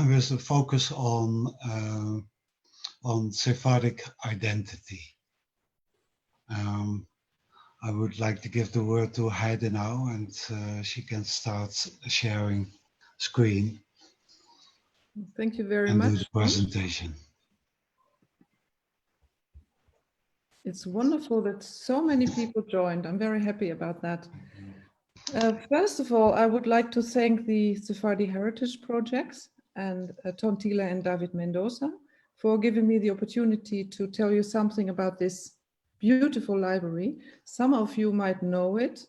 with a focus on Sephardic identity. I would like to give the word to Heide now, and she can start sharing screen. Thank you very and much. do the presentation. It's wonderful that so many people joined. I'm very happy about that. First of all, I would like to thank the Sephardi Heritage Projects and Tom Thiele and David Mendoza for giving me the opportunity to tell you something about this beautiful library. Some of you might know it,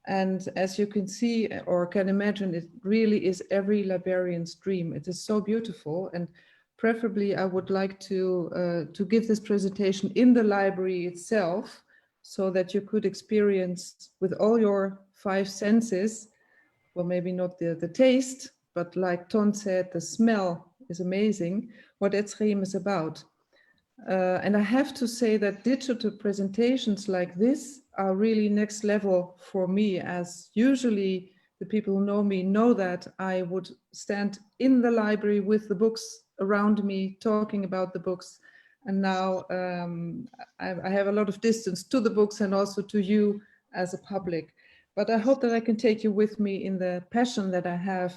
and as you can see or can imagine, it really is every librarian's dream. It is so beautiful, and preferably I would like to give this presentation in the library itself, so that you could experience with all your 5 senses, well, maybe not the taste, but like Ton said, the smell is amazing, what Ets Haim is about. And I have to say that digital presentations like this are really next level for me, as usually the people who know me know that I would stand in the library with the books around me, talking about the books. And now I have a lot of distance to the books and also to you as a public. But I hope that I can take you with me in the passion that I have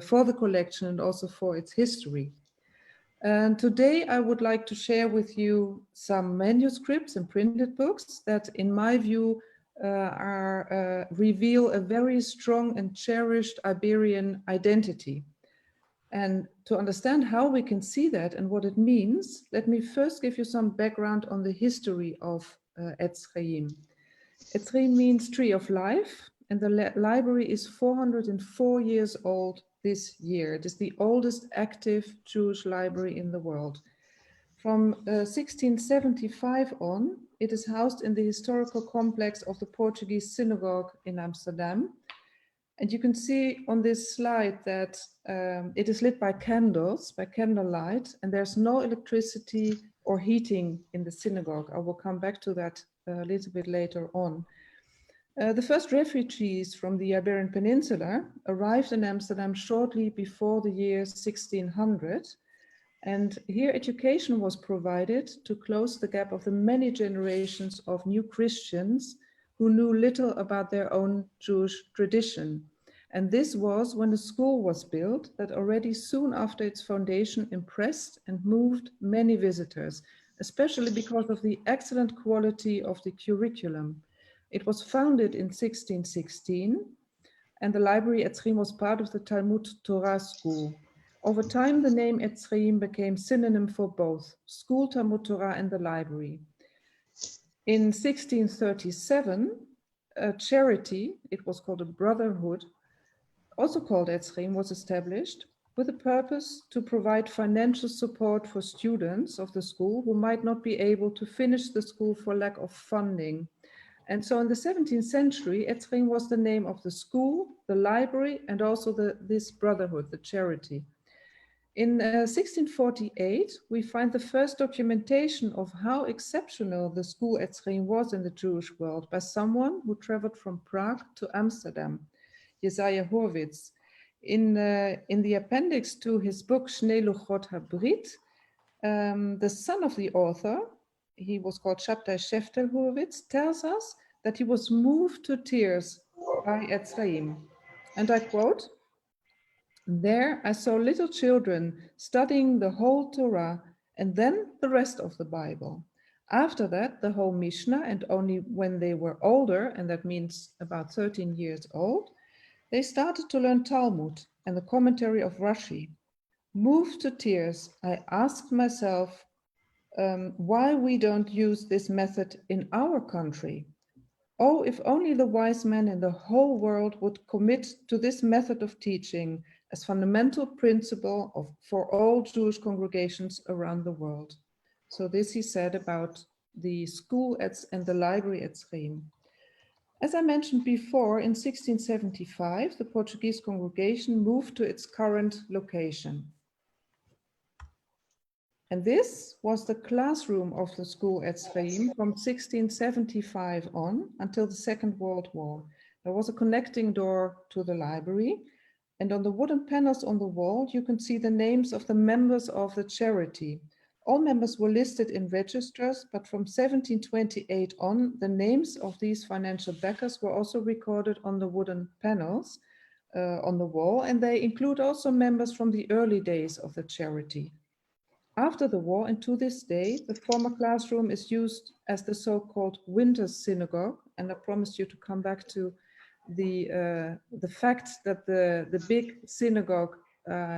for the collection and also for its history. And today I would like to share with you some manuscripts and printed books that, in my view, reveal a very strong and cherished Iberian identity. And to understand how we can see that and what it means, let me first give you some background on the history of Ets Haim. Ets Haim means tree of life, and the library is 404 years old this year. It is the oldest active Jewish library in the world. From 1675 on, it is housed in the historical complex of the Portuguese synagogue in Amsterdam. And you can see on this slide that it is lit by candles, by candlelight, and there's no electricity or heating in the synagogue. I will come back to that a little bit later on. The first refugees from the Iberian Peninsula arrived in Amsterdam shortly before the year 1600, and here education was provided to close the gap of the many generations of new Christians who knew little about their own Jewish tradition. And this was when the school was built that already soon after its foundation impressed and moved many visitors, especially because of the excellent quality of the curriculum. It was founded in 1616, and the library Ets Haim was part of the Talmud Torah school. Over time, the name Ets Haim became synonym for both school, Talmud Torah, and the library. In 1637, a charity, it was called a brotherhood, also called Ets Haim, was established with the purpose to provide financial support for students of the school who might not be able to finish the school for lack of funding. And so in the 17th century, Ets Haim was the name of the school, the library, and also this brotherhood, the charity. In 1648, we find the first documentation of how exceptional the school Ets Haim was in the Jewish world by someone who traveled from Prague to Amsterdam, Jesaja Horwitz. In the appendix to his book, Shnei Luchot HaBrit, the son of the author, he was called Shabtai Sheftel Horwitz, tells us that he was moved to tears by Ets Haim. And I quote, "There I saw little children studying the whole Torah and then the rest of the Bible. After that, the whole Mishnah, and only when they were older, and that means about 13 years old, they started to learn Talmud and the commentary of Rashi. Moved to tears, I asked myself why we don't use this method in our country. Oh, if only the wise men in the whole world would commit to this method of teaching as fundamental principle for all Jewish congregations around the world." So this he said about the school and the library Ets Haim. As I mentioned before, in 1675, the Portuguese congregation moved to its current location. And this was the classroom of the school Ets Haim from 1675 on until the Second World War. There was a connecting door to the library, And on the wooden panels on the wall, you can see the names of the members of the charity. All members were listed in registers, but from 1728 on, the names of these financial backers were also recorded on the wooden panels on the wall, and they include also members from the early days of the charity. After the war and to this day, the former classroom is used as the so-called winter synagogue, and I promised you to come back to the fact that the big synagogue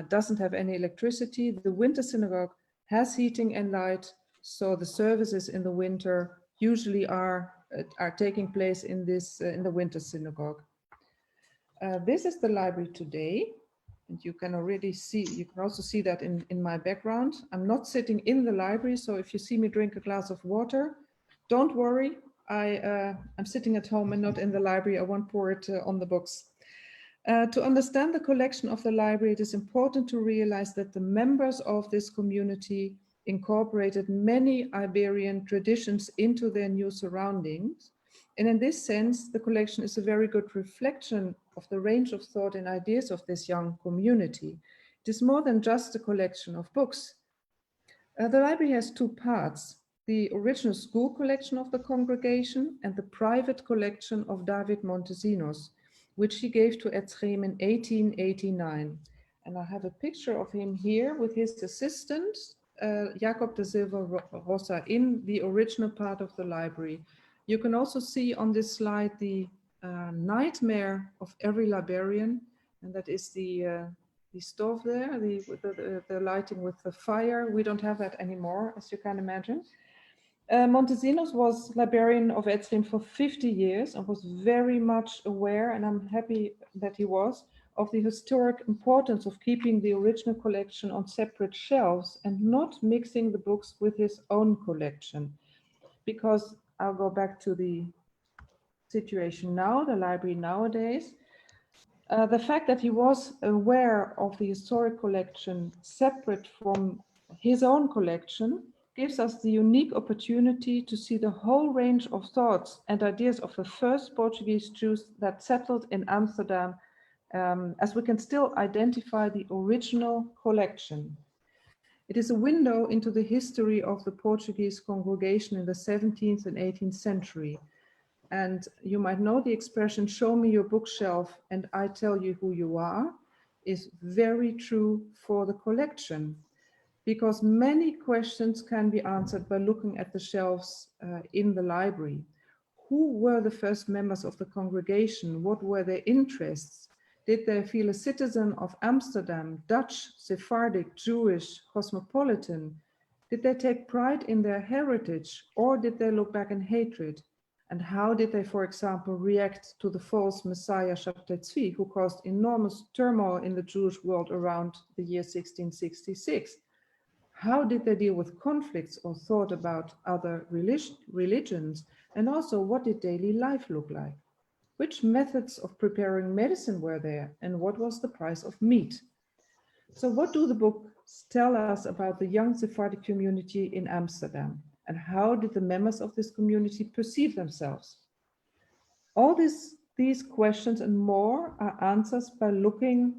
doesn't have any electricity. The winter synagogue has heating and light, so the services in the winter usually are taking place in this in the winter synagogue. This is the library today, and you can already see, you can also see that in my background. I'm not sitting in the library, so if you see me drink a glass of water, don't worry. I'm sitting at home and not in the library. I won't pour it on the books. To understand the collection of the library, it is important to realize that the members of this community incorporated many Iberian traditions into their new surroundings. And in this sense, the collection is a very good reflection of the range of thought and ideas of this young community. It is more than just a collection of books. The library has two parts: the original school collection of the congregation and the private collection of David Montesinos, which he gave to Ets Haim in 1889. And I have a picture of him here with his assistant, Jacob de Silva Rosa, in the original part of the library. You can also see on this slide the nightmare of every librarian, and that is the stove there, the lighting with the fire. We don't have that anymore, as you can imagine. Montesinos was librarian of Ets Haim for 50 years and was very much aware, and I'm happy that he was, of the historic importance of keeping the original collection on separate shelves and not mixing the books with his own collection. Because I'll go back to the situation now, the library nowadays. The fact that he was aware of the historic collection separate from his own collection gives us the unique opportunity to see the whole range of thoughts and ideas of the first Portuguese Jews that settled in Amsterdam, as we can still identify the original collection. It is a window into the history of the Portuguese congregation in the 17th and 18th century. And you might know the expression, "show me your bookshelf and I tell you who you are," is very true for the collection, because many questions can be answered by looking at the shelves in the library. Who were the first members of the congregation? What were their interests? Did they feel a citizen of Amsterdam, Dutch, Sephardic, Jewish, cosmopolitan? Did they take pride in their heritage, or did they look back in hatred? And how did they, for example, react to the false Messiah Shabtai Tzvi, who caused enormous turmoil in the Jewish world around the year 1666? How did they deal with conflicts or thought about other religions? And also, what did daily life look like? Which methods of preparing medicine were there, and what was the price of meat? So what do the books tell us about the young Sephardic community in Amsterdam? And how did the members of this community perceive themselves? All these questions and more are answered by looking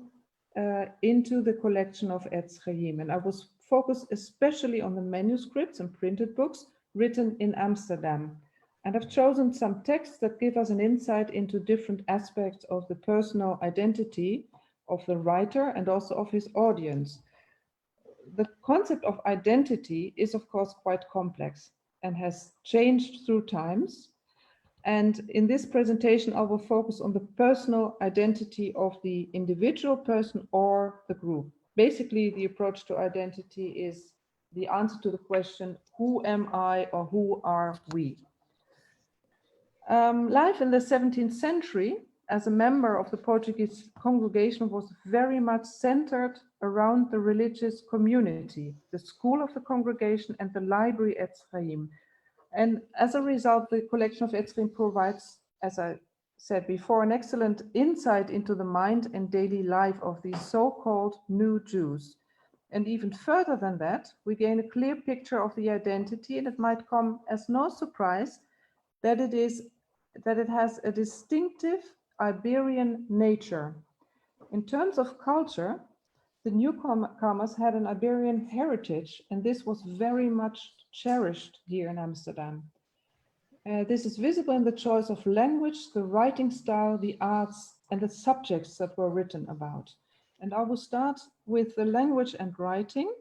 into the collection of Ets Haim. And I was focused especially on the manuscripts and printed books written in Amsterdam. And I've chosen some texts that give us an insight into different aspects of the personal identity of the writer and also of his audience. The concept of identity is, of course, quite complex and has changed through times. And in this presentation, I will focus on the personal identity of the individual person or the group. Basically, the approach to identity is the answer to the question, who am I or who are we? Life in the 17th century as a member of the Portuguese congregation was very much centered around the religious community, the school of the congregation and the library Ets Haim. And as a result, the collection of Ets Haim provides, as I said before, an excellent insight into the mind and daily life of these so-called new Jews. And even further than that, we gain a clear picture of the identity, and it might come as no surprise that it has a distinctive Iberian nature. In terms of culture, the newcomers had an Iberian heritage, and this was very much cherished here in Amsterdam. This is visible in the choice of language, the writing style, the arts, and the subjects that were written about. And I will start with the language and writing.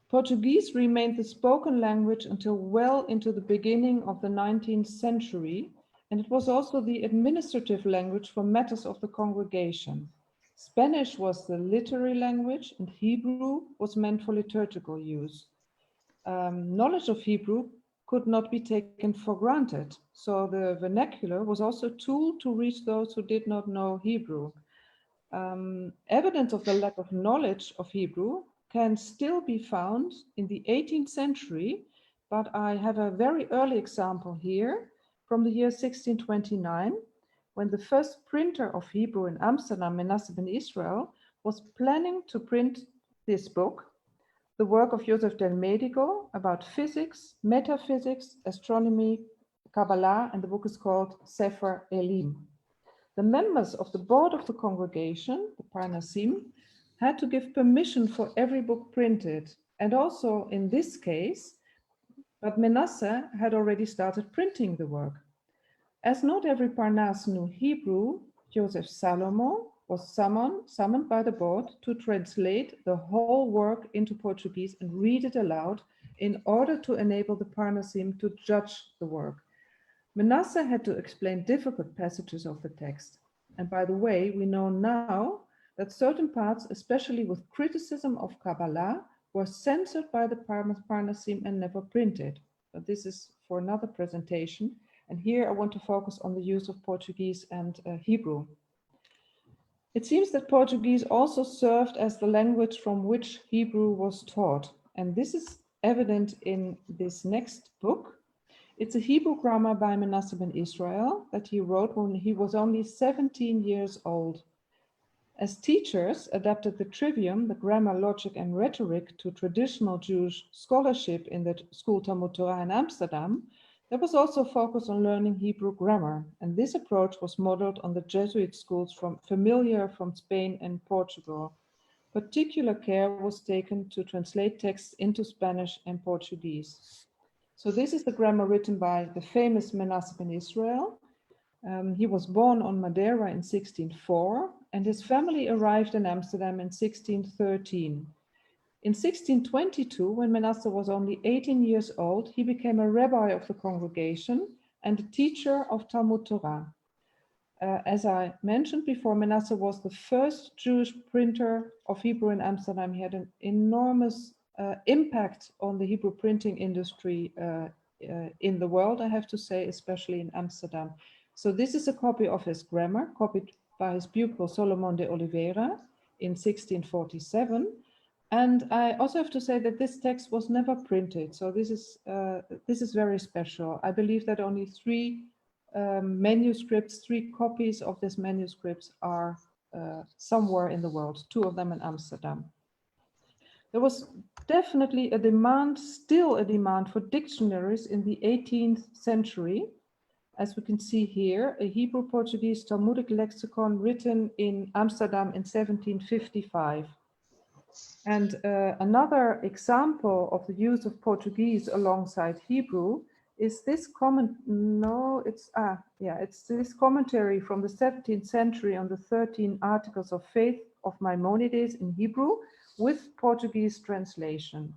Portuguese remained the spoken language until well into the beginning of the 19th century, and it was also the administrative language for matters of the congregation. Spanish was the literary language, and Hebrew was meant for liturgical use. Knowledge of Hebrew could not be taken for granted, so the vernacular was also a tool to reach those who did not know Hebrew. Evidence of the lack of knowledge of Hebrew can still be found in the 18th century, but I have a very early example here from the year 1629, when the first printer of Hebrew in Amsterdam, Manasseh ben Israel, was planning to print this book, the work of Joseph del Medico about physics, metaphysics, astronomy, Kabbalah, and the book is called Sefer Elim. The members of the board of the congregation, the Parnasim, had to give permission for every book printed, and also in this case, but Manasseh had already started printing the work. As not every Parnas knew Hebrew, Joseph Salomo was summoned by the board to translate the whole work into Portuguese and read it aloud in order to enable the Parnasim to judge the work. Manasseh had to explain difficult passages of the text. And by the way, we know now that certain parts, especially with criticism of Kabbalah, were censored by the Parnasim and never printed. But this is for another presentation. And here I want to focus on the use of Portuguese and Hebrew. It seems that Portuguese also served as the language from which Hebrew was taught. And this is evident in this next book. It's a Hebrew grammar by Manasseh ben Israel that he wrote when he was only 17 years old. As teachers adapted the trivium, the grammar, logic, and rhetoric to traditional Jewish scholarship in the school Talmud Torah in Amsterdam, there was also focus on learning Hebrew grammar. And this approach was modeled on the Jesuit schools familiar from Spain and Portugal. Particular care was taken to translate texts into Spanish and Portuguese. So this is the grammar written by the famous Manasseh ben Israel. He was born on Madeira in 1604, and his family arrived in Amsterdam in 1613. In 1622, when Manasseh was only 18 years old, he became a rabbi of the congregation and a teacher of Talmud Torah. As I mentioned before, Manasseh was the first Jewish printer of Hebrew in Amsterdam. He had an enormous impact on the Hebrew printing industry in the world, I have to say, especially in Amsterdam. So this is a copy of his grammar, copied by his pupil Solomon de Oliveira in 1647. And I also have to say that this text was never printed. So this is very special. I believe that only three copies of this manuscripts are somewhere in the world, 2 of them in Amsterdam. There was definitely a demand, still a demand for dictionaries in the 18th century. As we can see here, a Hebrew-Portuguese Talmudic lexicon written in Amsterdam in 1755. And another example of the use of Portuguese alongside Hebrew is this this commentary from the 17th century on the 13 Articles of Faith of Maimonides in Hebrew with Portuguese translation.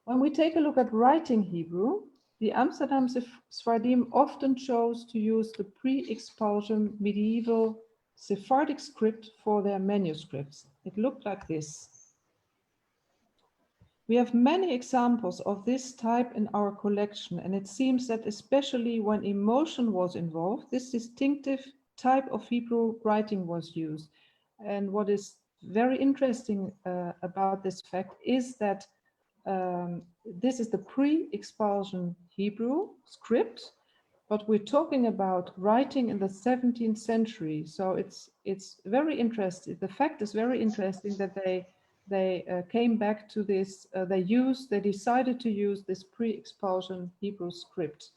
When we take a look at writing Hebrew, the Amsterdam Sephardim often chose to use the pre-expulsion medieval Sephardic script for their manuscripts. It looked like this. We have many examples of this type in our collection, and it seems that especially when emotion was involved, this distinctive type of Hebrew writing was used. And what is very interesting about this fact is that this is the pre-expulsion Hebrew script, but we're talking about writing in the 17th century. So it's very interesting. The fact is very interesting that they came back to this. They decided to use this pre-expulsion Hebrew script.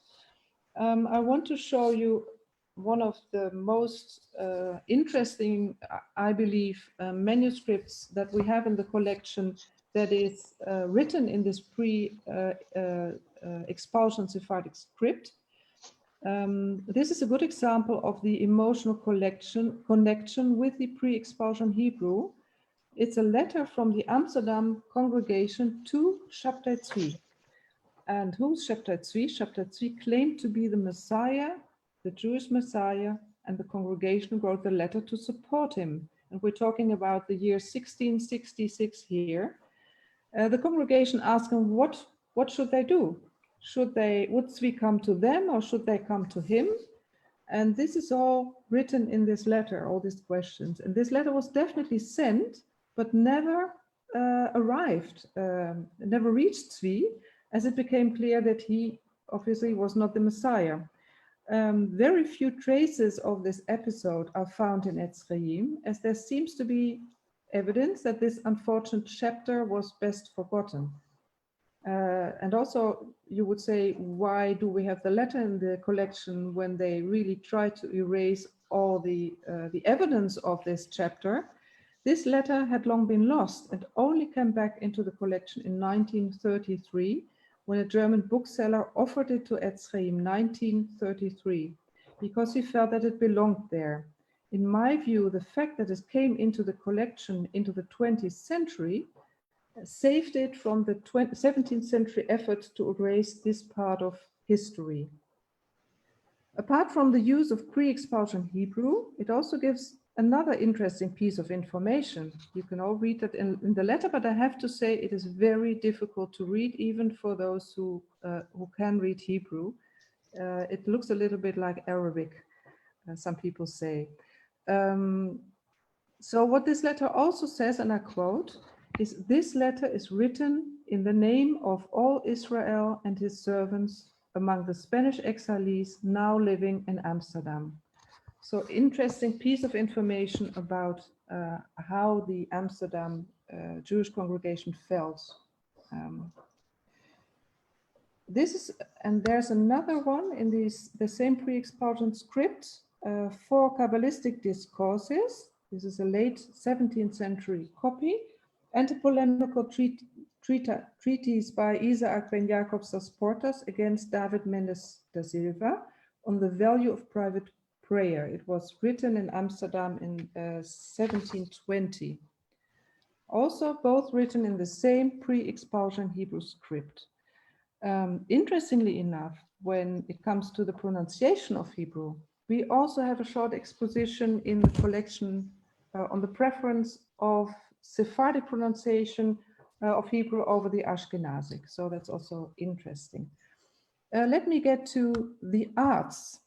I want to show you one of the most interesting, I believe, manuscripts that we have in the collection that is written in this pre-expulsion Sephardic script. This is a good example of the emotional connection with the pre-expulsion Hebrew. It's a letter from the Amsterdam congregation to Shabtai Tzvi. And who's Shabtai Tzvi? Shabtai Tzvi claimed to be the Messiah, the Jewish Messiah, and the congregation wrote the letter to support him. And we're talking about the year 1666 here. The congregation asked him, what should they do? Would Tzvi come to them or should they come to him? And this is all written in this letter, all these questions. And this letter was definitely sent, but never arrived, never reached Tzvi, as it became clear that he obviously was not the Messiah. Very few traces of this episode are found in Ets Haim, as there seems to be evidence that this unfortunate chapter was best forgotten. And also, you would say, why do we have the letter in the collection when they really try to erase all the evidence of this chapter? This letter had long been lost and only came back into the collection in 1933, when a German bookseller offered it to Ets Haim, 1933, because he felt that it belonged there. In my view, the fact that it came into the collection into the 20th century saved it from the 17th century effort to erase this part of history. Apart from the use of pre-expulsion Hebrew, it also gives another interesting piece of information. You can all read that in the letter, but I have to say it is very difficult to read, even for those who can read Hebrew. It looks a little bit like Arabic, some people say. So what this letter also says, and I quote, is this letter is written in the name of all Israel and his servants among the Spanish exiles now living in Amsterdam. So interesting piece of information about how the Amsterdam Jewish congregation felt. This is, and there's another one in the same pre-expulsion script, 4 Kabbalistic discourses. This is a late 17th century copy, and a polemical treatise by Isaac ben Jacobs das Portas against David Mendes da Silva on the value of private prayer. It was written in Amsterdam in 1720. Also, both written in the same pre-expulsion Hebrew script. Interestingly enough, when it comes to the pronunciation of Hebrew, we also have a short exposition in the collection on the preference of Sephardic pronunciation of Hebrew over the Ashkenazic. So that's also interesting. Let me get to the arts.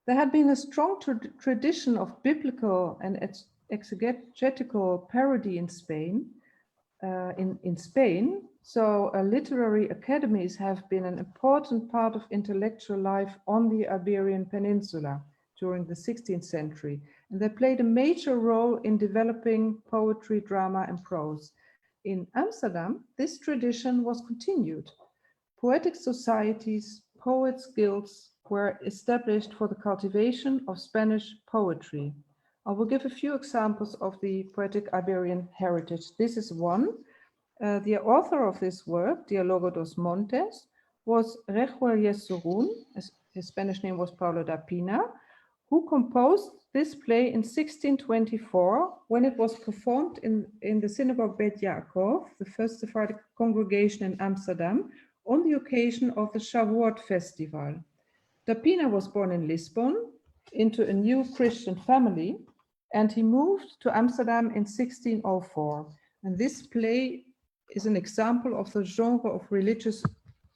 There had been a strong tradition of biblical and exegetical parody in Spain. So literary academies have been an important part of intellectual life on the Iberian Peninsula during the 16th century, and they played a major role in developing poetry, drama, and prose. In Amsterdam, this tradition was continued. Poetic societies, poets' guilds were established for the cultivation of Spanish poetry. I will give a few examples of the poetic Iberian heritage. This is one. The author of this work, Diálogo dos Montes, was Rejuel Yesurún, his Spanish name was Paulo da Pina, who composed this play in 1624 when it was performed in the synagogue Bet Yaakov, the first Sephardic congregation in Amsterdam, on the occasion of the Shavuot festival. Da Pina was born in Lisbon into a new Christian family, and he moved to Amsterdam in 1604. And this play is an example of the genre of religious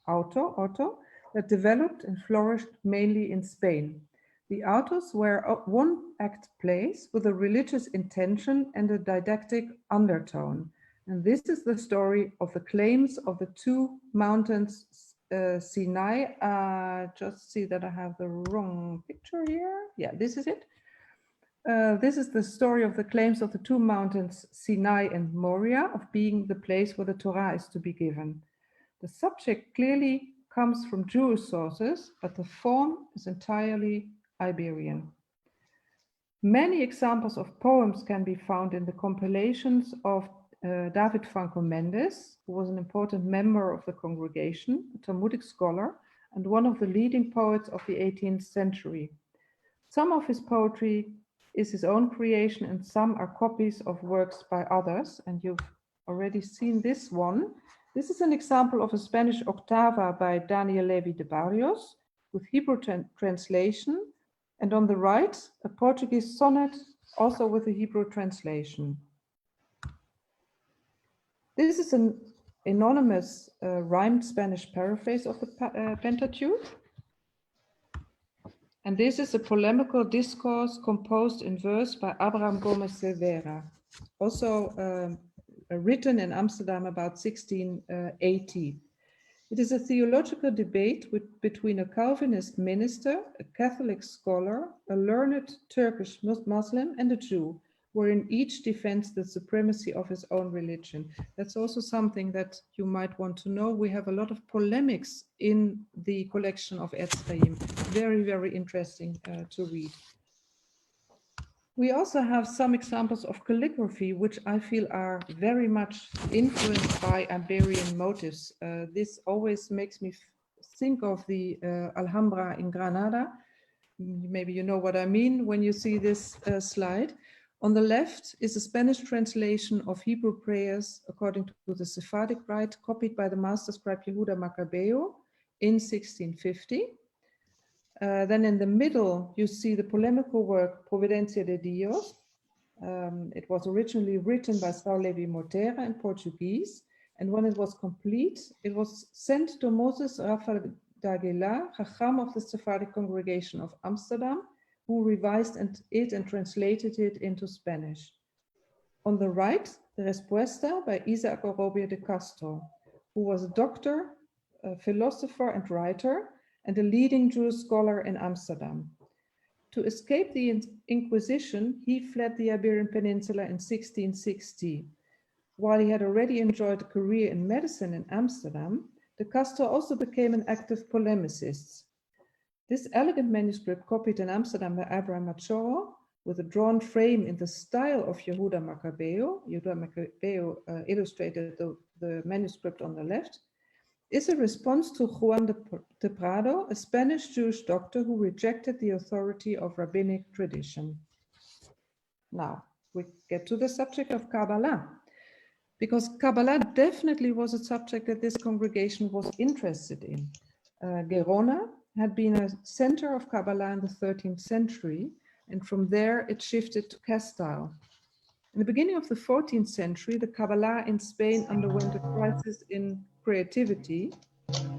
auto that developed and flourished mainly in Spain. The autos were one-act plays with a religious intention and a didactic undertone. And this is the story of the claims of the 2 mountains Sinai. Just see that I have the wrong picture here. Yeah, this is it. This is the story of the claims of the 2 mountains Sinai and Moriah of being the place where the Torah is to be given. The subject clearly comes from Jewish sources, but the form is entirely Iberian. Many examples of poems can be found in the compilations of David Franco Mendes, who was an important member of the congregation, a Talmudic scholar, and one of the leading poets of the 18th century. Some of his poetry is his own creation and some are copies of works by others, and you've already seen this one. This is an example of a Spanish octava by Daniel Levy de Barrios with Hebrew translation, and on the right, a Portuguese sonnet also with a Hebrew translation. This is an anonymous rhymed Spanish paraphrase of the Pentateuch. And this is a polemical discourse composed in verse by Abraham Gomez Silveira, also written in Amsterdam about 1680. It is a theological debate between a Calvinist minister, a Catholic scholar, a learned Turkish Muslim, and a Jew, wherein each defends the supremacy of his own religion. That's also something that you might want to know. We have a lot of polemics in the collection of Ets Haim. Very, very interesting to read. We also have some examples of calligraphy, which I feel are very much influenced by Iberian motifs. This always makes me think of the Alhambra in Granada. Maybe you know what I mean when you see this slide. On the left is a Spanish translation of Hebrew prayers according to the Sephardic Rite, copied by the master scribe Yehuda Maccabeo in 1650. Then in the middle, you see the polemical work Providencia de Dios. It was originally written by Saul Levi Mortera in Portuguese, and when it was complete, it was sent to Moses Rafael d'Aguilar, Chacham of the Sephardic Congregation of Amsterdam, who revised it and translated it into Spanish. On the right, the Respuesta by Isaac Orobio de Castro, who was a doctor, a philosopher and writer, and a leading Jewish scholar in Amsterdam. To escape the Inquisition, he fled the Iberian Peninsula in 1660. While he had already enjoyed a career in medicine in Amsterdam, de Castro also became an active polemicist. This elegant manuscript, copied in Amsterdam by Abraham Machoro, with a drawn frame in the style of Yehuda Maccabeo, Yehuda Maccabeo illustrated the manuscript on the left, is a response to Juan de Prado, a Spanish Jewish doctor who rejected the authority of rabbinic tradition. Now, we get to the subject of Kabbalah, because Kabbalah definitely was a subject that this congregation was interested in. Gerona had been a center of Kabbalah in the 13th century, and from there it shifted to Castile. In the beginning of the 14th century, the Kabbalah in Spain underwent a crisis in creativity.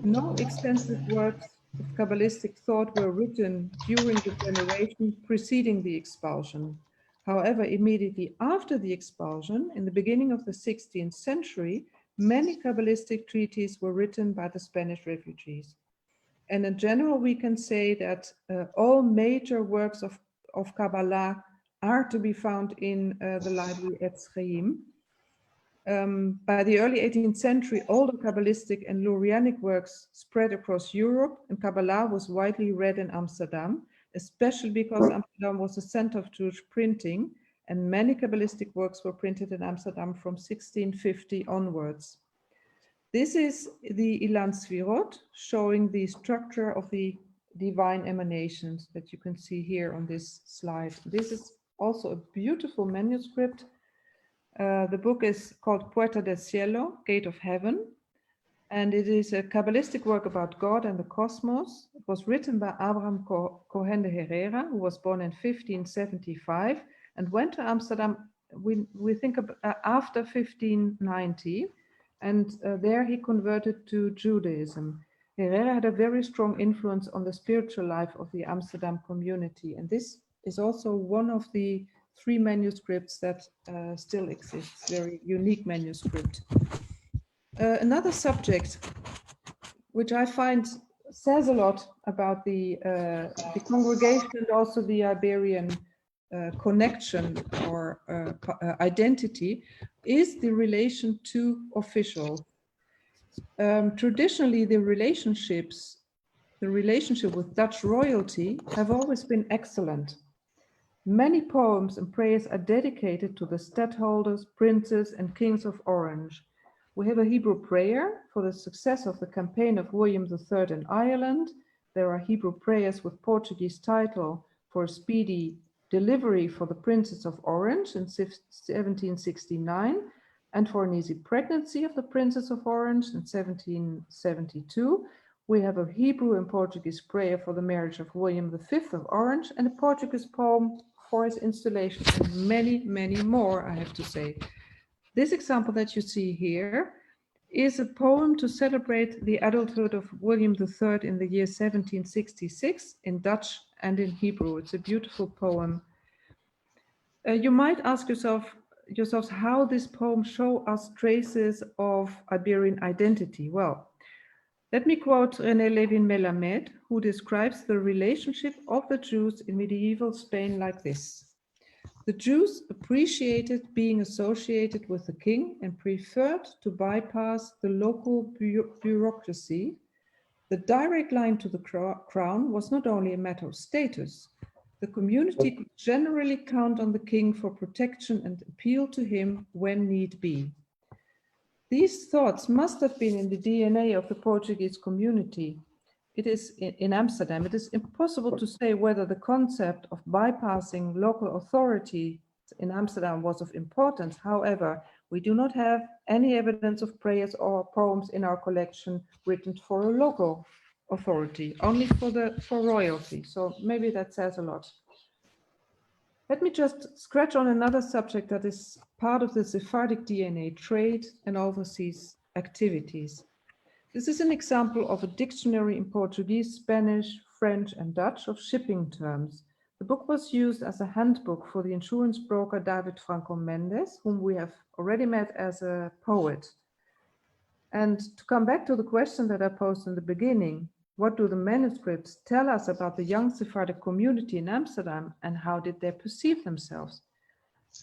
No extensive works of Kabbalistic thought were written during the generation preceding the expulsion. However, immediately after the expulsion, in the beginning of the 16th century, many Kabbalistic treatises were written by the Spanish refugees. And in general, we can say that all major works of Kabbalah are to be found in the library Ets Haim. By the early 18th century, older Kabbalistic and Lurianic works spread across Europe, and Kabbalah was widely read in Amsterdam, especially because Amsterdam was a center of Jewish printing, and many Kabbalistic works were printed in Amsterdam from 1650 onwards. This is the Ilan Svirot, showing the structure of the divine emanations that you can see here on this slide. This is also a beautiful manuscript. The book is called Puerta del Cielo, Gate of Heaven, and it is a Kabbalistic work about God and the cosmos. It was written by Abraham Cohen de Herrera, who was born in 1575 and went to Amsterdam, we think after 1590, and there he converted to Judaism. Herrera had a very strong influence on the spiritual life of the Amsterdam community, and this is also one of the 3 manuscripts that still exists, very unique manuscript. Another subject, which I find says a lot about the congregation and also the Iberian connection or identity, is the relation to officials. Traditionally, the relationships the relationship with Dutch royalty have always been excellent. Many poems and prayers are dedicated to the stadholders, princes, and kings of Orange. We have a Hebrew prayer for the success of the campaign of William III in Ireland. There are Hebrew prayers with Portuguese title for a speedy delivery for the Princess of Orange in 1769 and for an easy pregnancy of the Princess of Orange in 1772. We have a Hebrew and Portuguese prayer for the marriage of William V of Orange and a Portuguese poem for his installation, and many, many more, I have to say. This example that you see here is a poem to celebrate the adulthood of William III in the year 1766 in Dutch and in Hebrew. It's a beautiful poem. You might ask yourselves how this poem shows us traces of Iberian identity. Well, let me quote René Levin-Melamed, who describes the relationship of the Jews in medieval Spain like this. The Jews appreciated being associated with the king and preferred to bypass the local bureaucracy. The direct line to the crown was not only a matter of status. The community could generally count on the king for protection and appeal to him when need be. These thoughts must have been in the DNA of the Portuguese community. It is in Amsterdam. It is impossible to say whether the concept of bypassing local authority in Amsterdam was of importance. However, we do not have any evidence of prayers or poems in our collection written for a local authority, only for royalty. So maybe that says a lot. Let me just scratch on another subject that is part of the Sephardic DNA, trade and overseas activities. This is an example of a dictionary in Portuguese, Spanish, French, and Dutch of shipping terms. The book was used as a handbook for the insurance broker David Franco Mendes, whom we have already met as a poet. And to come back to the question that I posed in the beginning, what do the manuscripts tell us about the young Sephardic community in Amsterdam and how did they perceive themselves?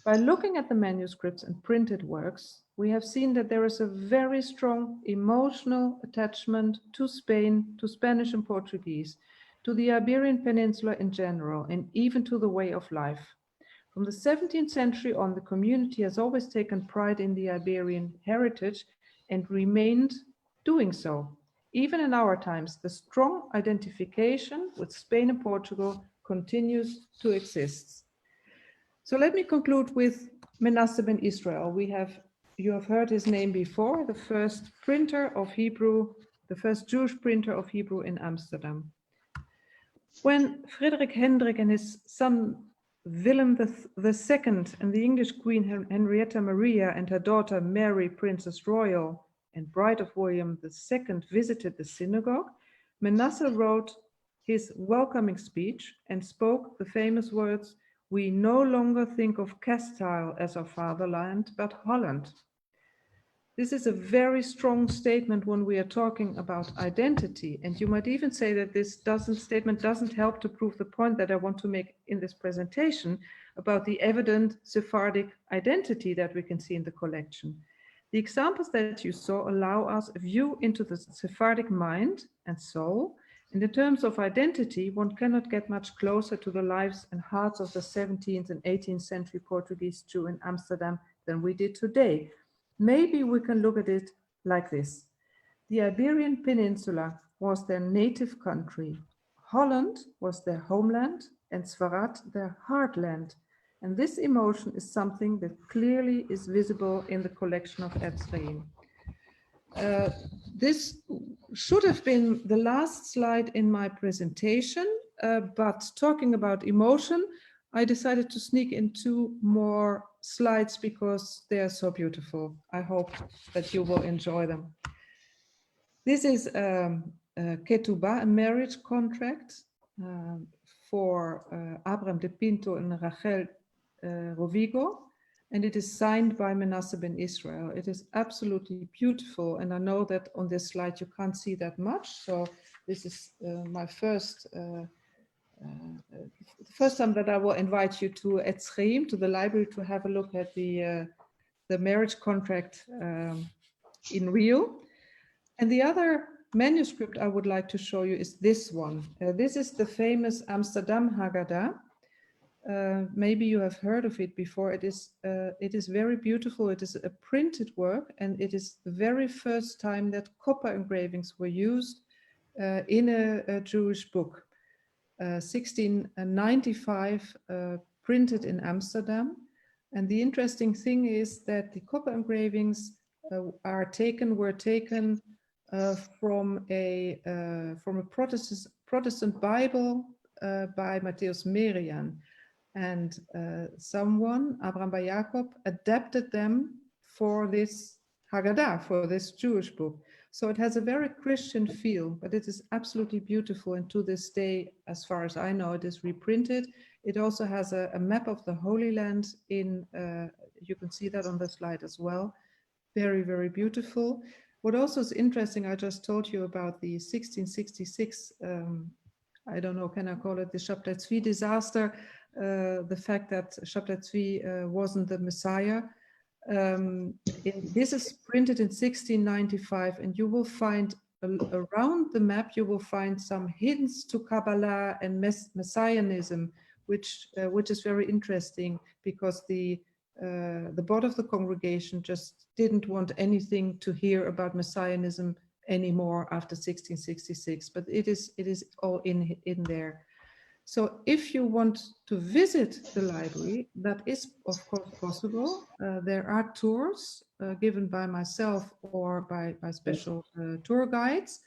By looking at the manuscripts and printed works, we have seen that there is a very strong emotional attachment to Spain, to Spanish and Portuguese, to the Iberian Peninsula in general, and even to the way of life. From the 17th century on, the community has always taken pride in the Iberian heritage and remained doing so. Even in our times, the strong identification with Spain and Portugal continues to exist. So let me conclude with Menasseh ben Israel. You have heard his name before, the first printer of Hebrew, the first Jewish printer of Hebrew in Amsterdam. When Frederick Hendrik and his son Willem II and the English Queen Henrietta Maria and her daughter Mary, Princess Royal and bride of William II, visited the synagogue, Menasseh wrote his welcoming speech and spoke the famous words, "We no longer think of Castile as our fatherland, but Holland." This is a very strong statement when we are talking about identity. And you might even say that this statement doesn't help to prove the point that I want to make in this presentation about the evident Sephardic identity that we can see in the collection. The examples that you saw allow us a view into the Sephardic mind and soul. And in terms of identity, one cannot get much closer to the lives and hearts of the 17th and 18th century Portuguese Jew in Amsterdam than we did today. Maybe we can look at it like this. The Iberian Peninsula was their native country. Holland was their homeland and Sfarad their heartland. And this emotion is something that clearly is visible in the collection of Ets Haim. This should have been the last slide in my presentation, but talking about emotion, I decided to sneak in 2 more slides because they are so beautiful. I hope that you will enjoy them. This is Ketubah, a marriage contract for Abraham de Pinto and Rachel Rovigo, and it is signed by Menasseh ben Israel. It is absolutely beautiful, and I know that on this slide you can't see that much, so this is my first the first time that I will invite you to Ets Haim, to the library, to have a look at the marriage contract in real. And the other manuscript I would like to show you is this one. This is the famous Amsterdam Haggadah. Maybe you have heard of it before. It is very beautiful. It is a printed work, and it is the very first time that copper engravings were used in a Jewish book. 1695, printed in Amsterdam. And the interesting thing is that the copper engravings were taken from a Protestant Bible by Matthäus Merian. And someone, Abraham Bar Jacob, adapted them for this Haggadah, for this Jewish book. So it has a very Christian feel, but it is absolutely beautiful. And to this day, as far as I know, it is reprinted. It also has a map of the Holy Land in, you can see that on the slide as well. Very, very beautiful. What also is interesting, I just told you about the 1666, I don't know, can I call it the Shabtai Tzvi disaster? The fact that Shabtai Tzvi wasn't the Messiah. This is printed in 1695, and you will find around the map, you will find some hints to Kabbalah and Messianism, which is very interesting, because the board of the congregation just didn't want anything to hear about Messianism anymore after 1666, but it is all in there. So if you want to visit the library, that is of course possible. There are tours given by myself or by special tour guides.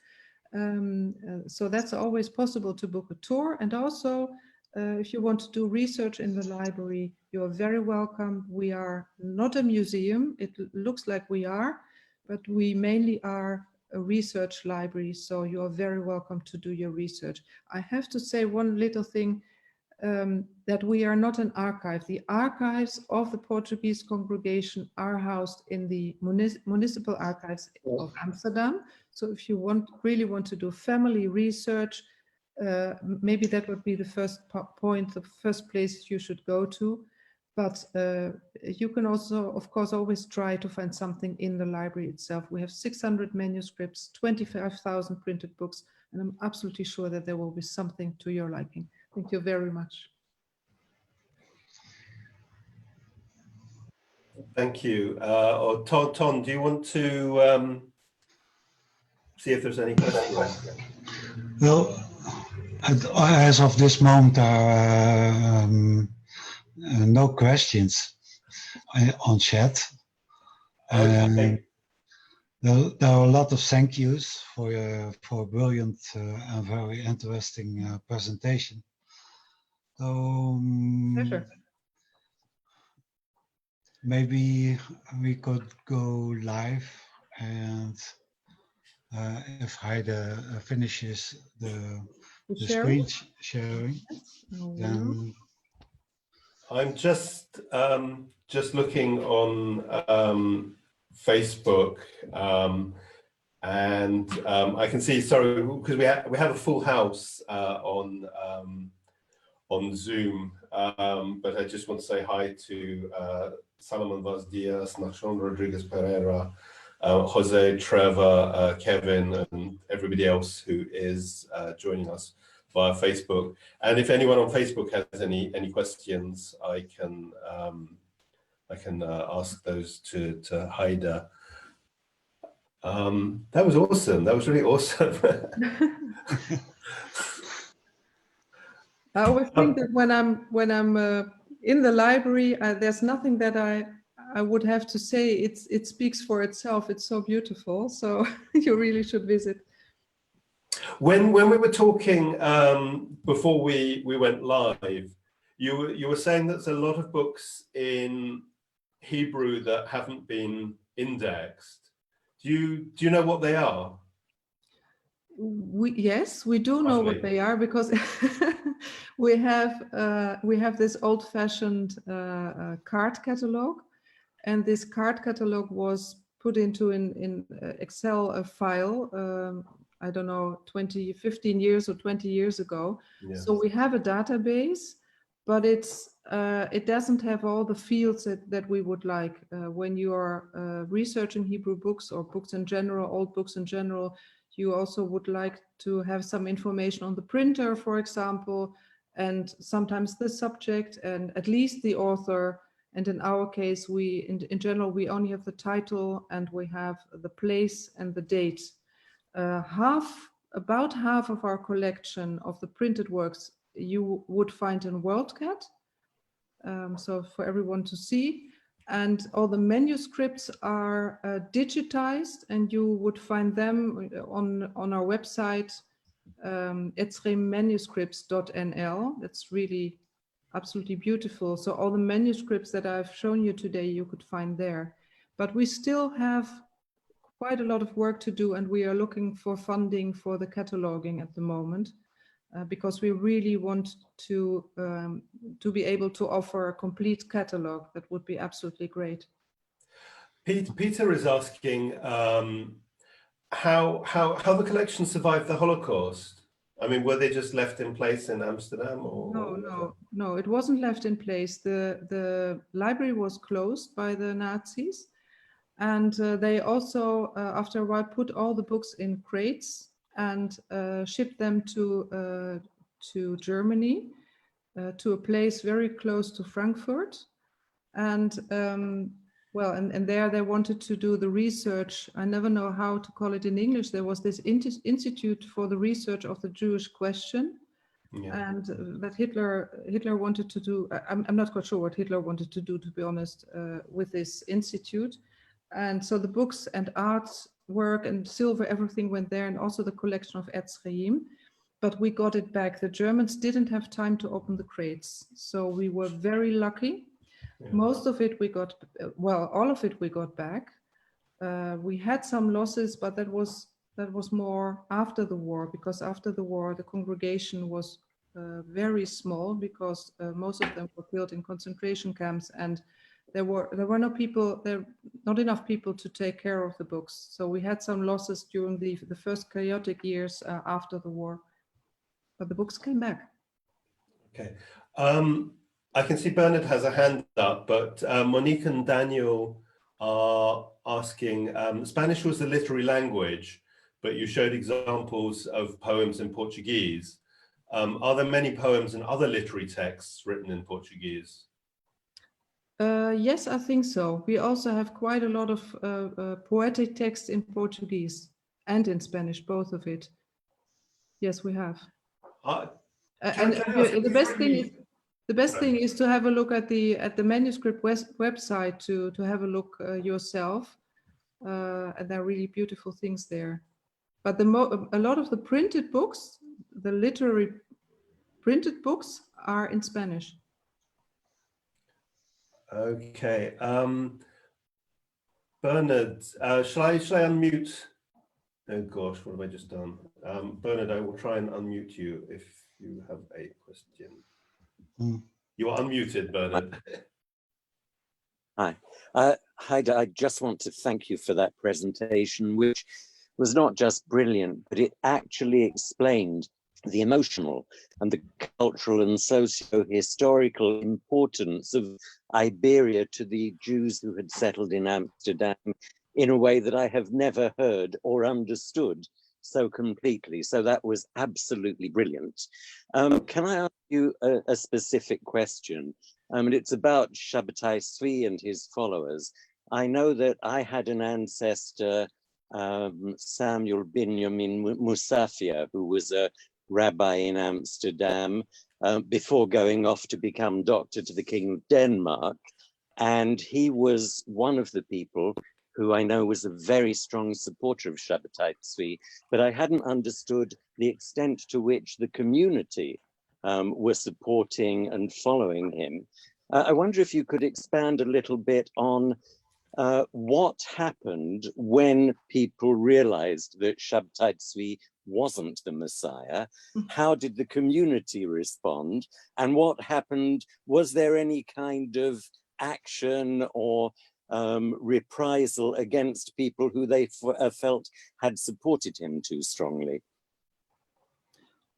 So that's always possible to book a tour. And also, if you want to do research in the library, you are very welcome. We are not a museum. It looks like we are, but we mainly are a research library, so you are very welcome to do your research. I have to say one little thing, that we are not an archive. The archives of the Portuguese congregation are housed in the municipal archives of Amsterdam. So if you really want to do family research, maybe that would be the first point, the first place you should go to. But you can also, of course, always try to find something in the library itself. We have 600 manuscripts, 25,000 printed books, and I'm absolutely sure that there will be something to your liking. Thank you very much. Thank you. Ton, do you want to see if there's any questions? Well, as of this moment, there are no questions on chat. Okay. There are a lot of thank yous for a brilliant and very interesting presentation. So Pleasure. maybe we could go live, and if Heide finishes the screen sharing, then I'm just looking on Facebook, and I can see, sorry, because we have a full house on Zoom, but I just want to say hi to Salomon Vaz Diaz, Nachshon Rodriguez Pereira, Jose, Trevor, Kevin, and everybody else who is joining us via Facebook. And if anyone on Facebook has any questions, I can ask those to Heide. That was awesome. That was really awesome. I always think that when I'm in the library, there's nothing that I would have to say. It speaks for itself. It's so beautiful. So you really should visit. When we were talking before we went live, you were saying that there's a lot of books in Hebrew that haven't been indexed. Do you know what they are? Yes, we do know what they are, because we have this old-fashioned card catalog, and this card catalog was put into an Excel file. I don't know, 15 years or 20 years ago. Yes. So we have a database, but it doesn't have all the fields that we would like. When you are researching Hebrew books or books in general, old books in general, you also would like to have some information on the printer, for example, and sometimes the subject and at least the author. And in our case, in general, we only have the title and we have the place and the date. About half of our collection of the printed works you would find in WorldCat, so for everyone to see. And all the manuscripts are digitized, and you would find them on our website, Ets Haim manuscripts.nl. That's really absolutely beautiful. So all the manuscripts that I've shown you today, you could find there. But we still have quite a lot of work to do, and we are looking for funding for the cataloging at the moment, because we really want to be able to offer a complete catalog. That would be absolutely great. Peter is asking how the collection survived the Holocaust. I mean, were they just left in place in Amsterdam? Or No, it wasn't left in place. The library was closed by the Nazis. And they also, after a while, put all the books in crates and shipped them to Germany, to a place very close to Frankfurt. And well, and there they wanted to do the research. I never know how to call it in English. There was this Institute for the Research of the Jewish Question. Yeah. And that Hitler wanted to do. I'm not quite sure what Hitler wanted to do, to be honest, with this institute. And so the books and artwork and silver, everything went there, and also the collection of Ets Haim. But we got it back. The Germans didn't have time to open the crates. So we were very lucky. Yeah. Most of it we got, well, all of it we got back. We had some losses, but that was more after the war, because after the war, the congregation was very small, because most of them were killed in concentration camps, and there were not enough people to take care of the books. So we had some losses during the first chaotic years after the war, but the books came back. Okay. I can see Bernard has a hand up, but Monique and Daniel are asking, Spanish was the literary language, but you showed examples of poems in Portuguese. Are there many poems and other literary texts written in Portuguese? Yes, I think so. We also have quite a lot of poetic texts in Portuguese and in Spanish, both of it. Yes, we have. And the best thing is to have a look at the manuscript website to have a look yourself, and there are really beautiful things there. But a lot of the printed books, the literary printed books, are in Spanish. Okay, Bernard, shall I unmute? Oh gosh, what have I just done? Bernard, I will try and unmute you if you have a question. You are unmuted, Bernard. Hi, Heide, I just want to thank you for that presentation, which was not just brilliant, but it actually explained the emotional and the cultural and socio-historical importance of Iberia to the Jews who had settled in Amsterdam in a way that I have never heard or understood so completely. So that was absolutely brilliant. Can I ask you a specific question? And it's about Shabbatai Tzvi and his followers. I know that I had an ancestor, Samuel Binyamin Musafia, who was a rabbi in Amsterdam before going off to become doctor to the King of Denmark. And he was one of the people who I know was a very strong supporter of Shabbatai Tzvi, but I hadn't understood the extent to which the community were supporting and following him. I wonder if you could expand a little bit on what happened when people realized that Shabbatai Tzvi wasn't the Messiah. How did the community respond? And what happened? Was there any kind of action or reprisal against people who they felt had supported him too strongly?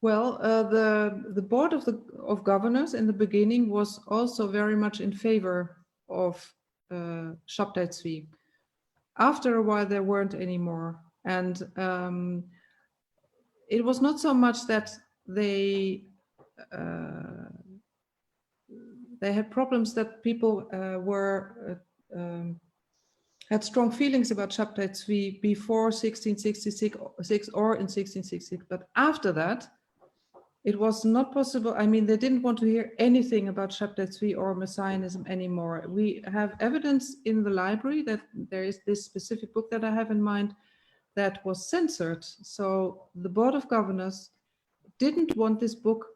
Well, the board of governors in the beginning was also very much in favor of Shabbatai Tzvi. After a while, there weren't any more, and it was not so much that they had problems that people had strong feelings about Shabtai Tzvi before 1666 or in 1666, but after that, it was not possible. I mean, they didn't want to hear anything about Shabtai Tzvi or Messianism anymore. We have evidence in the library that there is this specific book that I have in mind that was censored. So the Board of Governors didn't want this book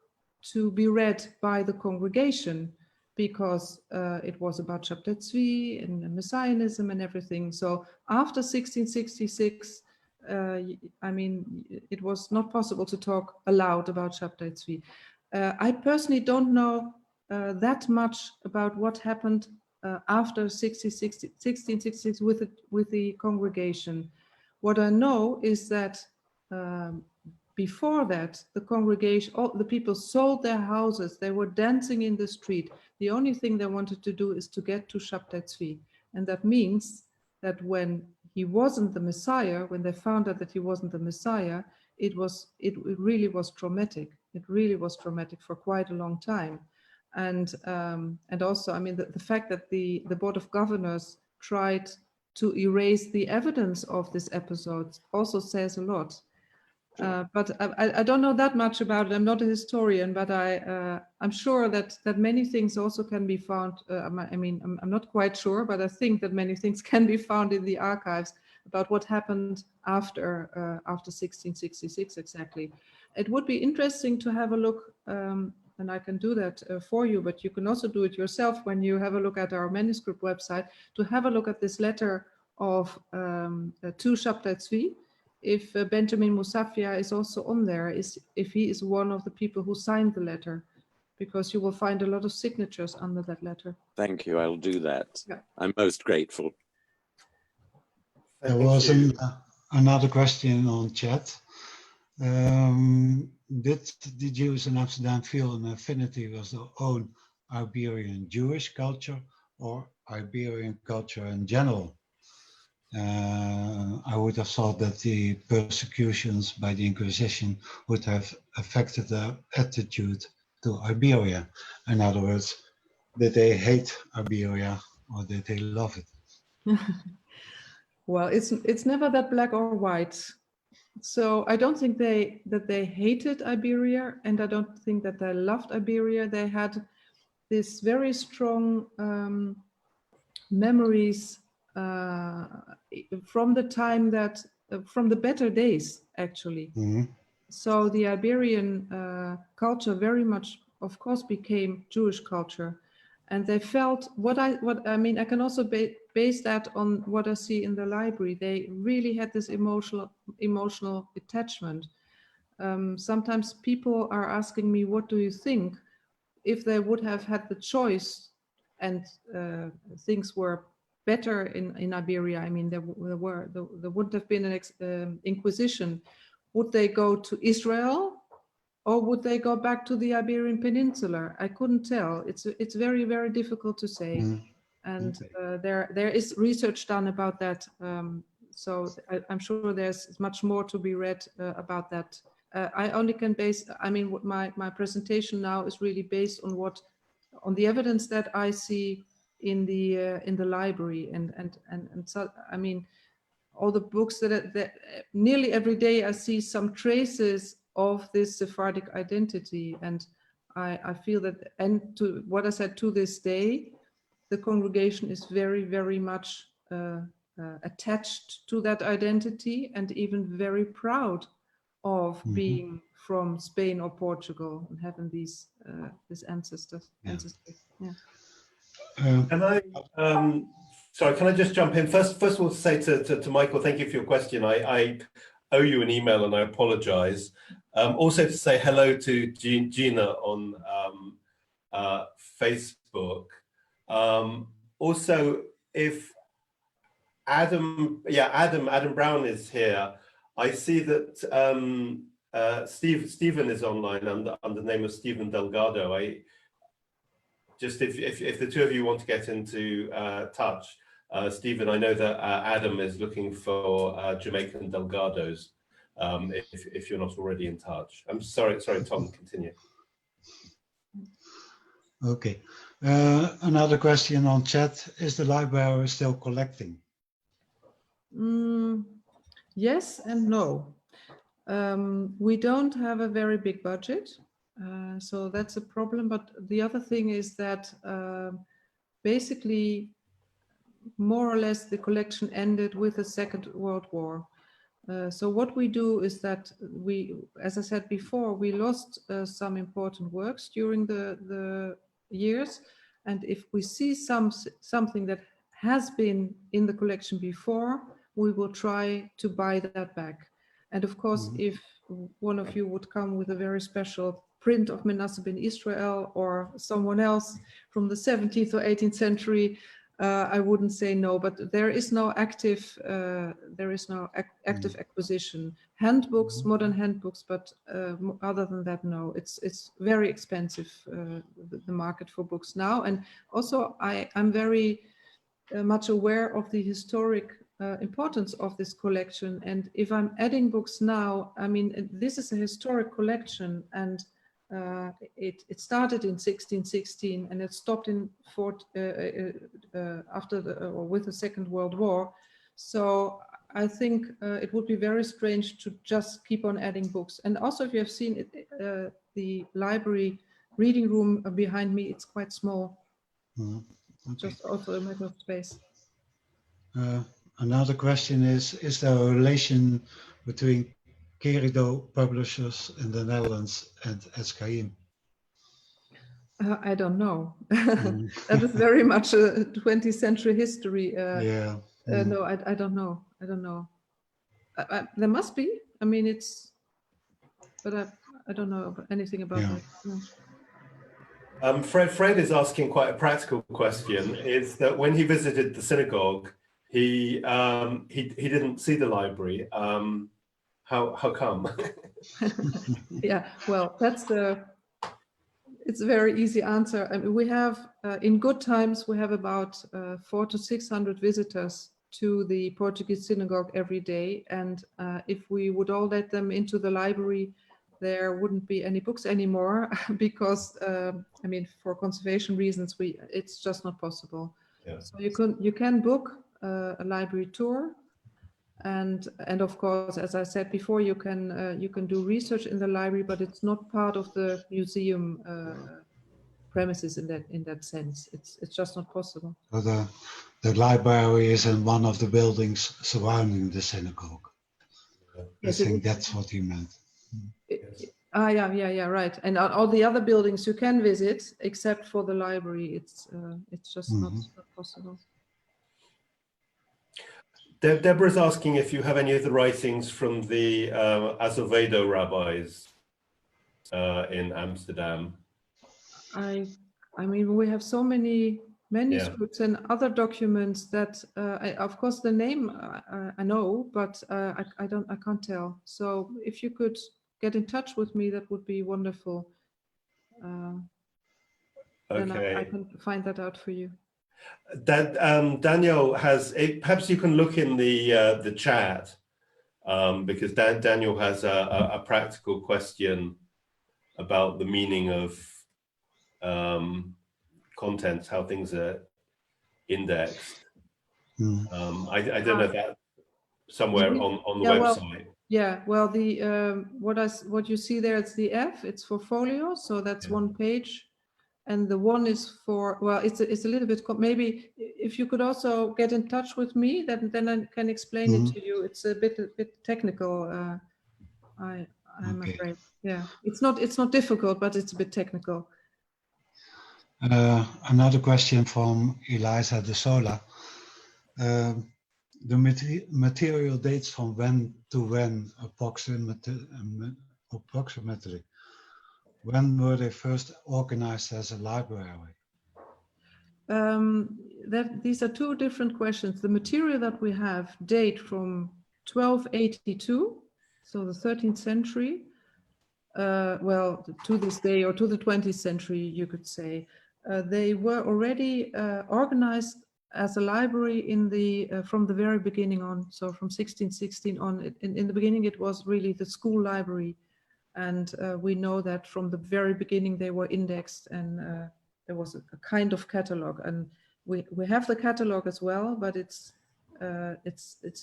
to be read by the congregation because it was about Shabtai Tzvi and Messianism and everything. So after 1666, I mean, it was not possible to talk aloud about Shabtai Tzvi. I personally don't know that much about what happened after 1666 with the congregation. What I know is that before that, the congregation, all the people sold their houses. They were dancing in the street. The only thing they wanted to do is to get to Shabtai Tzvi. And that means that when he wasn't the Messiah, when they found out that he wasn't the Messiah, it really was traumatic. It really was traumatic for quite a long time. And also, I mean, the fact that the Board of Governors tried to erase the evidence of this episode also says a lot. But I don't know that much about it. I'm not a historian, but I'm sure that many things also can be found. I mean, I'm not quite sure, but I think that many things can be found in the archives about what happened after 1666 exactly. It would be interesting to have a look, and I can do that for you, but you can also do it yourself when you have a look at our manuscript website, to have a look at this letter of to Shabtai Tzvi. If Benjamin Musafia is also on there, if he is one of the people who signed the letter, because you will find a lot of signatures under that letter. Thank you, I'll do that. Yeah. I'm most grateful. There was another question on chat. Did the Jews in Amsterdam feel an affinity with their own Iberian Jewish culture or Iberian culture in general? I would have thought that the persecutions by the Inquisition would have affected their attitude to Iberia. In other words, did they hate Iberia or did they love it? Well, it's never that black or white. So I don't think that they hated Iberia, and I don't think that they loved Iberia. They had this very strong memories from the time that, from the better days, actually. Mm-hmm. So the Iberian culture very much, of course, became Jewish culture. And they felt what I mean, I can also base that on what I see in the library. They really had this emotional attachment. Sometimes people are asking me, what do you think? If they would have had the choice and things were better in Iberia, I mean, there wouldn't have been an inquisition. Would they go to Israel? Or would they go back to the Iberian Peninsula? I couldn't tell. It's very, very difficult to say. Mm. And there is research done about that. So I'm sure there's much more to be read about that. I only can base, I mean, what my presentation now is really based on the evidence that I see in the library. And so, I mean, all the books that nearly every day I see some traces of this Sephardic identity, and I feel that, and to what I said, to this day, the congregation is very, very much attached to that identity, and even very proud of being from Spain or Portugal and having these ancestors. Yeah. Can I? Sorry, can I just jump in? First of all, to say to Michael, thank you for your question. I owe you an email and I apologize. Also to say hello to Gina on Facebook. Also, if Adam Brown is here, I see that Stephen is online under the name of Stephen Delgado. If the two of you want to get into touch, Stephen, I know that Adam is looking for Jamaican Delgados. if you're not already in touch. I'm sorry, Tom, continue. Okay. Another question on chat: is the library still collecting? Yes and no. We don't have a very big budget, so that's a problem. But the other thing is that basically, more or less, the collection ended with the Second World War. So what we do is that we, as I said before, we lost some important works during the years, and if we see something that has been in the collection before, we will try to buy that back. And of course, if one of you would come with a very special print of Menasseh ben Israel or someone else from the 17th or 18th century, I wouldn't say no, but there is no active acquisition. Handbooks, modern handbooks, but other than that, no. It's very expensive, the market for books now. And also, I'm very much aware of the historic importance of this collection. And if I'm adding books now, I mean, this is a historic collection, and it started in 1616 and it stopped in with the Second World War. So I think it would be very strange to just keep on adding books. And also, if you have seen it, the library reading room behind me, it's quite small. Okay. Just also a matter of space. Another question is there a relation between curator publishers in the Netherlands and Ets Haim? I don't know. That is very much a 20th century history. No, I don't know. I don't know. There must be. I mean, but I don't know anything about that. No. Fred is asking quite a practical question. Is that when he visited the synagogue, he didn't see the library. How come? Yeah, well, it's a very easy answer. I mean, we have, in good times, we have about 400 to 600 visitors to the Portuguese synagogue every day. And if we would all let them into the library, there wouldn't be any books anymore because, I mean, for conservation reasons, it's just not possible. Yeah. So you can book a library tour. And of course, as I said before, you can do research in the library, but it's not part of the museum premises in that sense. It's just not possible. So the library is in one of the buildings surrounding the synagogue. Yes, I think that's what you meant. Yeah, right. And all the other buildings you can visit, except for the library. It's just not possible. Deborah's asking if you have any of the writings from the Azevedo rabbis in Amsterdam. I mean, we have so many manuscripts and other documents that, of course, the name I know, but I can't tell. So if you could get in touch with me, that would be wonderful. Then I can find that out for you. Daniel has perhaps you can look in the chat because Daniel has a practical question about the meaning of contents, how things are indexed. I don't know if that's somewhere on the website. Well, the what you see there, it's the F. It's for folios, so that's one page. And the one is for, well, it's a little bit, maybe if you could also get in touch with me, then I can explain it to you. It's a bit technical. I'm afraid. Yeah, it's not difficult, but it's a bit technical. Another question from Eliza de Sola. The material dates from when to when approximately. When were they first organized as a library? These are two different questions. The material that we have date from 1282, so the 13th century, well, to this day, or to the 20th century, you could say. They were already organized as a library in the from the very beginning on. So from 1616 on, in the beginning it was really the school library, and we know that from the very beginning they were indexed, and there was a kind of catalog, and we have the catalog as well, but it's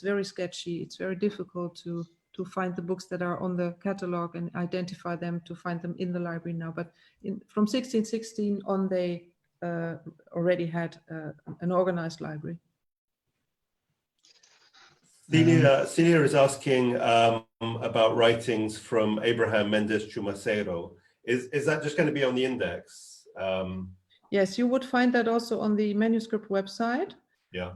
very sketchy. It's very difficult to find the books that are on the catalog and identify them, to find them in the library now. But from 1616 on, they already had an organized library. Celia is asking about writings from Abraham Mendes Chumacero. Is that just going to be on the index? Yes, you would find that also on the manuscript website. Yeah.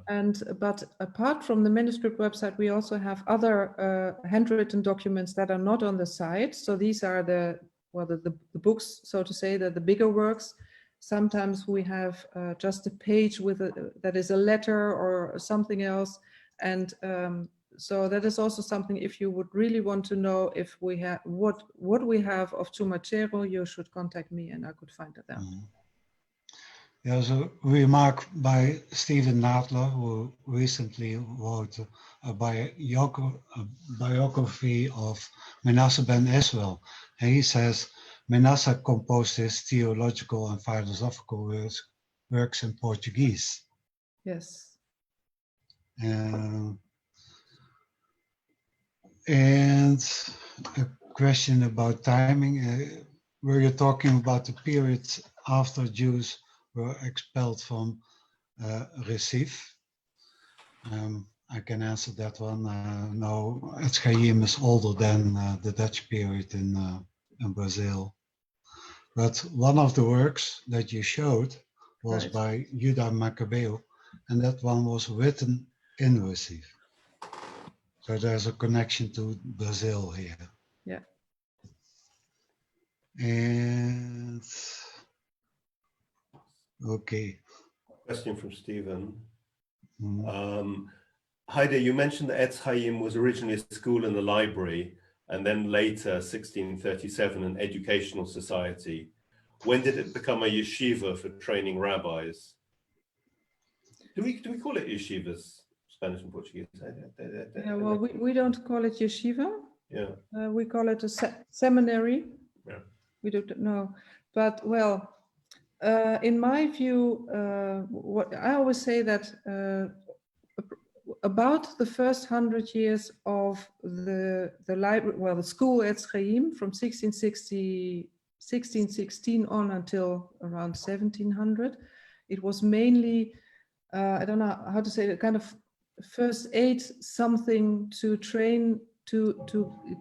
But apart from the manuscript website, we also have other handwritten documents that are not on the site. So these are the books, so to say, the bigger works. Sometimes we have just a page with that is a letter or something else, and so that is also something. If you would really want to know if we have what we have of Chumacero, you should contact me, and I could find it out. Mm-hmm. There's a remark by Stephen Nadler, who recently wrote a biography of Manasseh ben Israel. And he says, Manasseh composed his theological and philosophical works in Portuguese. Yes. And a question about timing. Were you talking about the period after Jews were expelled from Recife? I can answer that one. No, Ets Haim is older than the Dutch period in Brazil. But one of the works that you showed was Right. by Judah Maccabeo, and that one was written in Recife. So there's a connection to Brazil here. Yeah. And okay. Question from Stephen. Mm-hmm. Heide, you mentioned that Ets Haim was originally a school and a library, and then later, 1637, an educational society. When did it become a yeshiva for training rabbis? Do we call it yeshivas, Spanish and Portuguese? Yeah, well, we don't call it yeshiva. Yeah. We call it a seminary. Yeah. We don't know, but well, in my view, what I always say that about the first 100 years of the library, well, the school Ets Haim from 1616 on until around 1700, it was mainly, I don't know how to say it, kind of first aid, something to train, to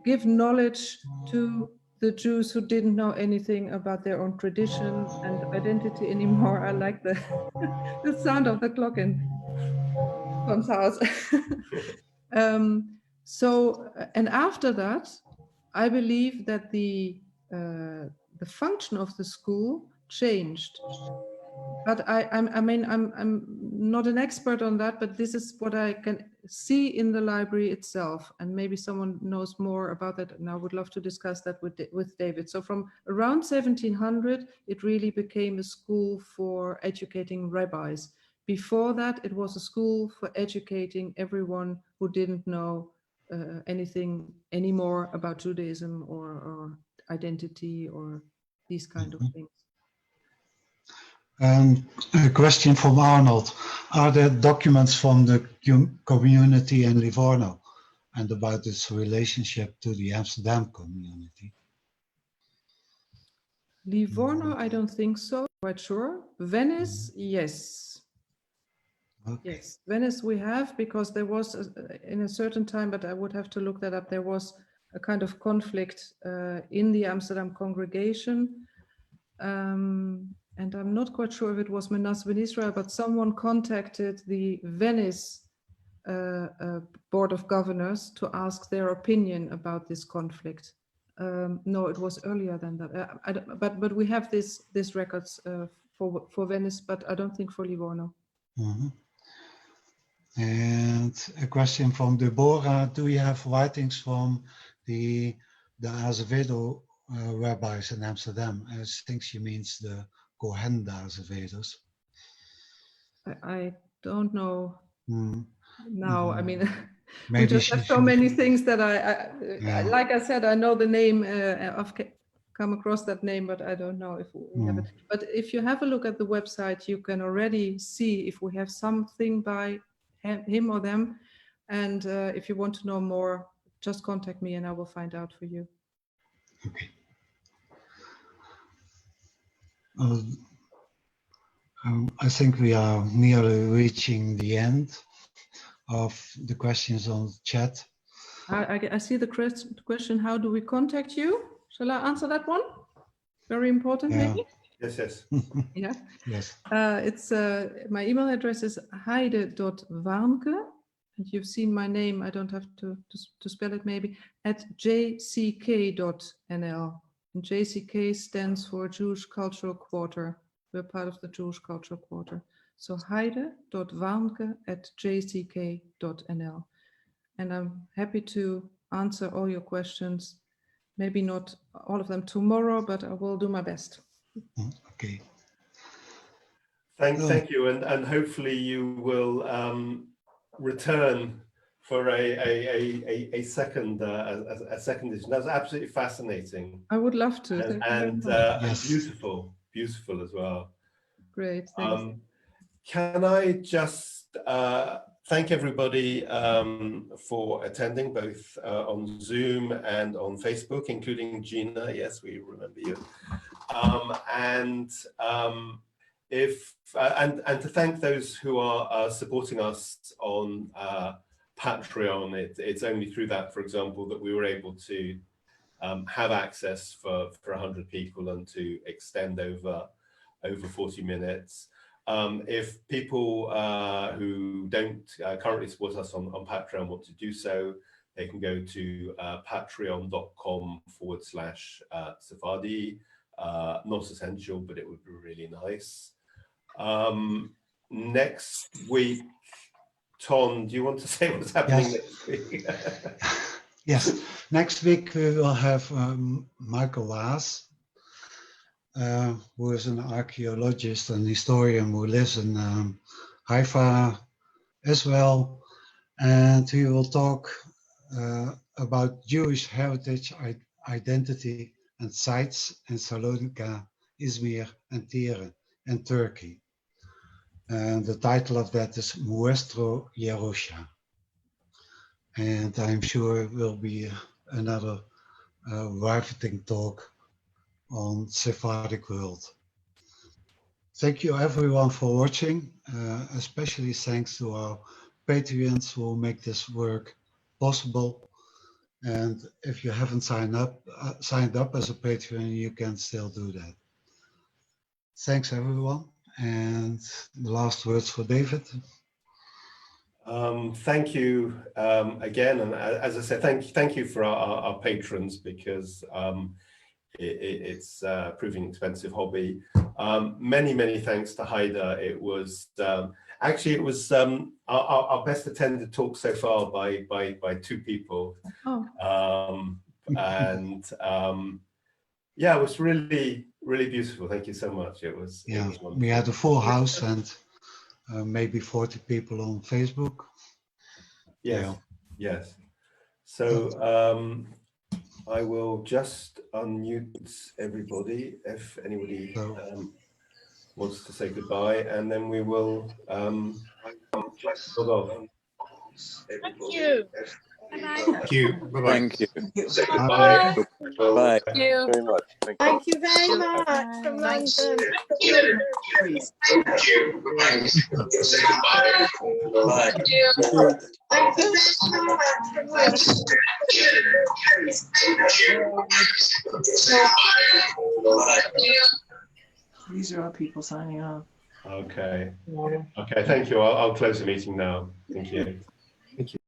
give knowledge to the Jews who didn't know anything about their own tradition and identity anymore. I like the the sound of the clock in Tom's house. So, and after that, I believe that the function of the school changed. But I mean, I'm not an expert on that, but this is what I can see in the library itself, and maybe someone knows more about that, and I would love to discuss that with David. So from around 1700, it really became a school for educating rabbis. Before that, it was a school for educating everyone who didn't know anything anymore about Judaism or identity or these kind of things. And a question from Arnold. Are there documents from the community in Livorno and about its relationship to the Amsterdam community? Livorno, I don't think so, quite sure. Venice, yes. Okay. Yes, Venice we have, because there was, in a certain time, but I would have to look that up, there was a kind of conflict in the Amsterdam congregation. And I'm not quite sure if it was Manasseh ben Israel, but someone contacted the Venice Board of Governors to ask their opinion about this conflict. No, it was earlier than that. But we have this records for Venice, but I don't think for Livorno. Mm-hmm. And a question from Deborah. Do you have writings from the Azevedo rabbis in Amsterdam? I think she means the Cohen Azevedos. I don't know now. I mean, we Maybe just have so many things that I like I said, I know the name, I've come across that name, but I don't know if we have it. But if you have a look at the website, you can already see if we have something by him or them. And if you want to know more, just contact me and I will find out for you. Okay. I think we are nearly reaching the end of the questions on the chat. I see the question, how do we contact you? Shall I answer that one? Very important, maybe? Yes, yes. Yeah. Yes. It's my email address is heide.warncke. And you've seen my name, I don't have to spell it maybe, at jck.nl. And JCK stands for Jewish Cultural Quarter. We're part of the Jewish Cultural Quarter. So heide.warncke@jck.nl. And I'm happy to answer all your questions. Maybe not all of them tomorrow, but I will do my best. Okay. Thank you, and hopefully you will return for a second edition. That was absolutely fascinating. I would love to. And yes. beautiful as well. Great. Thanks. Can I just thank everybody for attending, both on Zoom and on Facebook, including Gina. Yes, we remember you. And to thank those who are supporting us on Patreon. It's only through that, for example, that we were able to have access for 100 people and to extend over 40 minutes. If people who don't currently support us on Patreon want to do so, they can go to patreon.com/Sephardi. Not essential, but it would be really nice. Next week, Ton, do you want to say what's happening next week? Yes, next week we will have Michael Waas, who is an archaeologist and historian who lives in Haifa, Israel, and he will talk about Jewish heritage, identity, and sites in Salonika, Izmir, and Tyre, and Turkey. And the title of that is Nuestro Yerusha. And I'm sure it will be another riveting talk on Sephardic World. Thank you everyone for watching, especially thanks to our Patreons who make this work possible. And if you haven't signed up as a Patreon, you can still do that. Thanks everyone. And the last words for David. Thank you again, and as I said, thank you for our patrons, because it's proving an expensive hobby. Many thanks to Heide. It was actually our best attended talk so far by two people. And yeah, it was really beautiful. Thank you so much. It was we had a full house and maybe 40 people on Facebook. Yes. So I will just unmute everybody if anybody wants to say goodbye, and then we will log off. Thank you. Thank you. Bye-bye. Thank you. Bye. Bye. Thank you. Very much. Thank you very much from London. Thank you. Thank you very much from London. These are all people signing off. Okay. Thank you. I'll close the meeting now. Thank you.